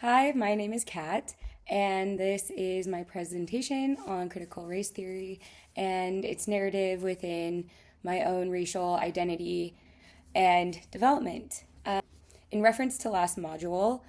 Hi, my name is Kat, and this is my presentation on critical race theory and its narrative within my own racial identity and development. In reference to last module,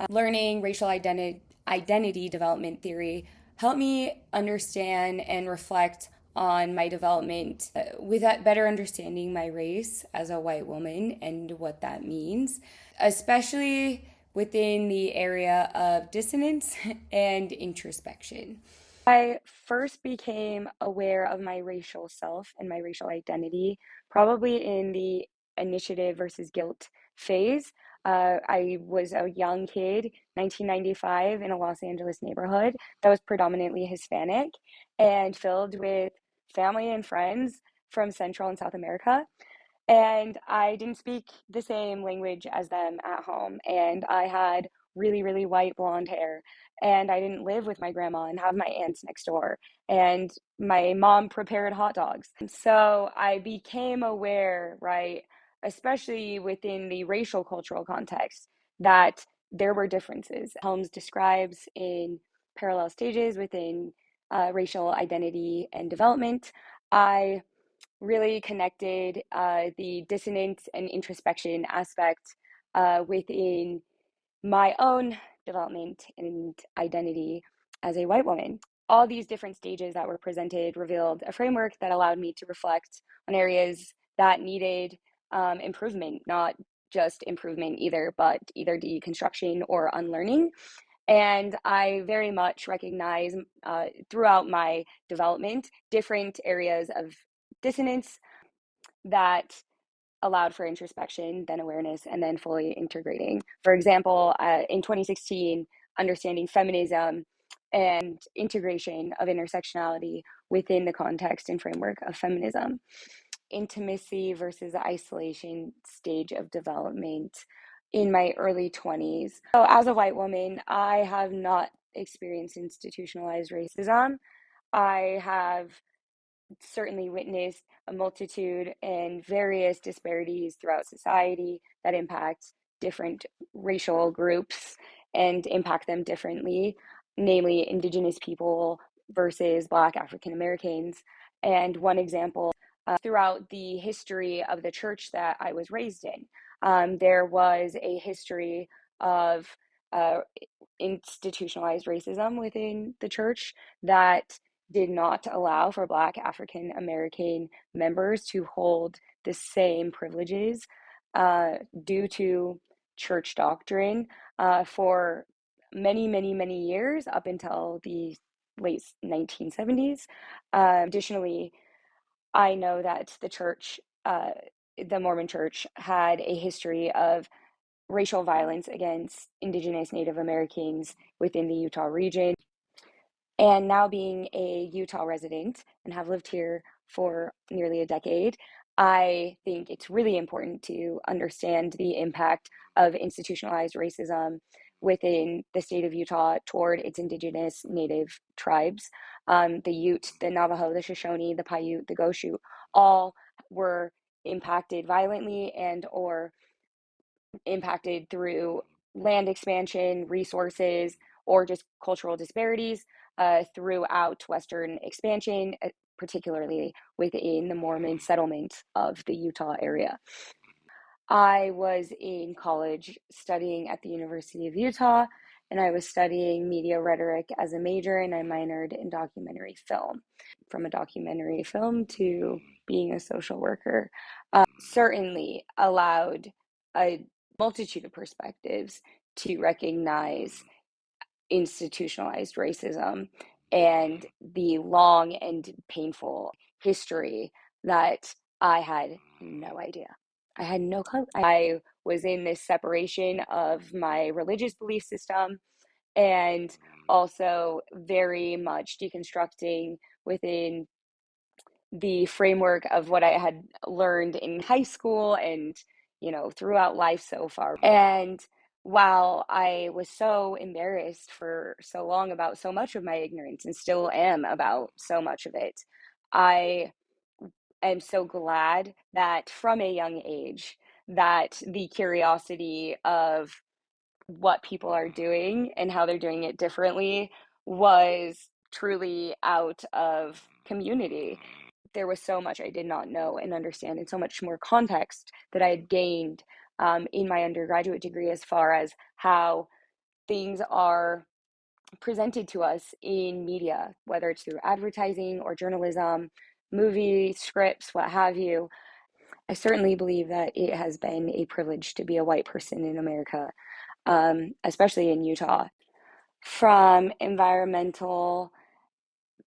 learning racial identity development theory helped me understand and reflect on my development with that better understanding my race as a white woman and what that means, especially within the area of dissonance and introspection. I first became aware of my racial self and my racial identity probably in the initiative versus guilt phase. I was a young kid, 1995, in a Los Angeles neighborhood that was predominantly Hispanic and filled with family and friends from Central and South America. And I didn't speak the same language as them at home. And I had really, really white blonde hair. And I didn't live with my grandma and have my aunts next door. And my mom prepared hot dogs. And so I became aware, right, especially within the racial cultural context, that there were differences. Helms describes in parallel stages within racial identity and development. I really connected the dissonance and introspection aspect within my own development and identity as a white woman. All these different stages that were presented revealed a framework that allowed me to reflect on areas that needed improvement, not just improvement either, but either deconstruction or unlearning. And I very much recognize throughout my development different areas of dissonance that allowed for introspection, then awareness, and then fully integrating. For example, in 2016, understanding feminism and integration of intersectionality within the context and framework of feminism. Intimacy versus isolation stage of development in my early 20s. So, as a white woman, I have not experienced institutionalized racism. I have certainly witnessed a multitude and various disparities throughout society that impact different racial groups and impact them differently, namely Indigenous people versus Black African Americans. And one example throughout the history of the church that I was raised in, there was a history of uh, institutionalized racism within the church that did not allow for Black African American members to hold the same privileges due to church doctrine for many, many, many years up until the late 1970s. Additionally, I know that the Mormon church, had a history of racial violence against Indigenous Native Americans within the Utah region. And now, being a Utah resident and have lived here for nearly a decade, I think it's really important to understand the impact of institutionalized racism within the state of Utah toward its indigenous native tribes. The Ute, the Navajo, the Shoshone, the Paiute, the Goshu, all were impacted violently and or impacted through land expansion, resources, or just cultural disparities throughout Western expansion, particularly within the Mormon settlement of the Utah area. I was in college studying at the University of Utah, and I was studying media rhetoric as a major, and I minored in documentary film. From a documentary film to being a social worker, certainly allowed a multitude of perspectives to recognize institutionalized racism and the long and painful history that I had no idea. I had no clue. I was in this separation of my religious belief system and also very much deconstructing within the framework of what I had learned in high school and, throughout life so far. And while I was so embarrassed for so long about so much of my ignorance and still am about so much of it, I am so glad that from a young age that the curiosity of what people are doing and how they're doing it differently was truly out of community. There was so much I did not know and understand, and so much more context that I had gained in my undergraduate degree as far as how things are presented to us in media, whether it's through advertising or journalism, movie scripts, what have you. I certainly believe that it has been a privilege to be a white person in America, especially in Utah. From environmental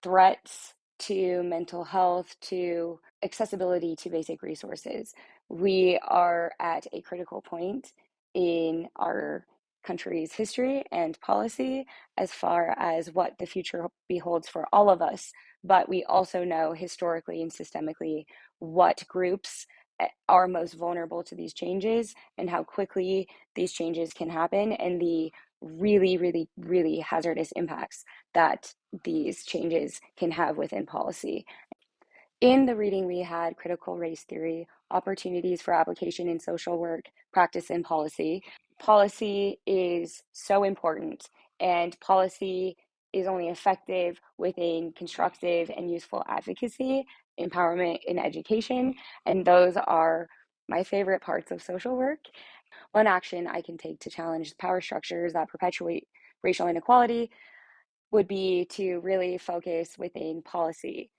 threats to mental health to accessibility to basic resources. We are at a critical point in our country's history and policy as far as what the future beholds for all of us. But we also know historically and systemically what groups are most vulnerable to these changes and how quickly these changes can happen, and the really, really, really hazardous impacts that these changes can have within policy. In the reading, we had critical race theory, opportunities for application in social work, practice, and policy. Policy is so important, and policy is only effective within constructive and useful advocacy, empowerment, and education. And those are my favorite parts of social work. One action I can take to challenge power structures that perpetuate racial inequality would be to really focus within policy.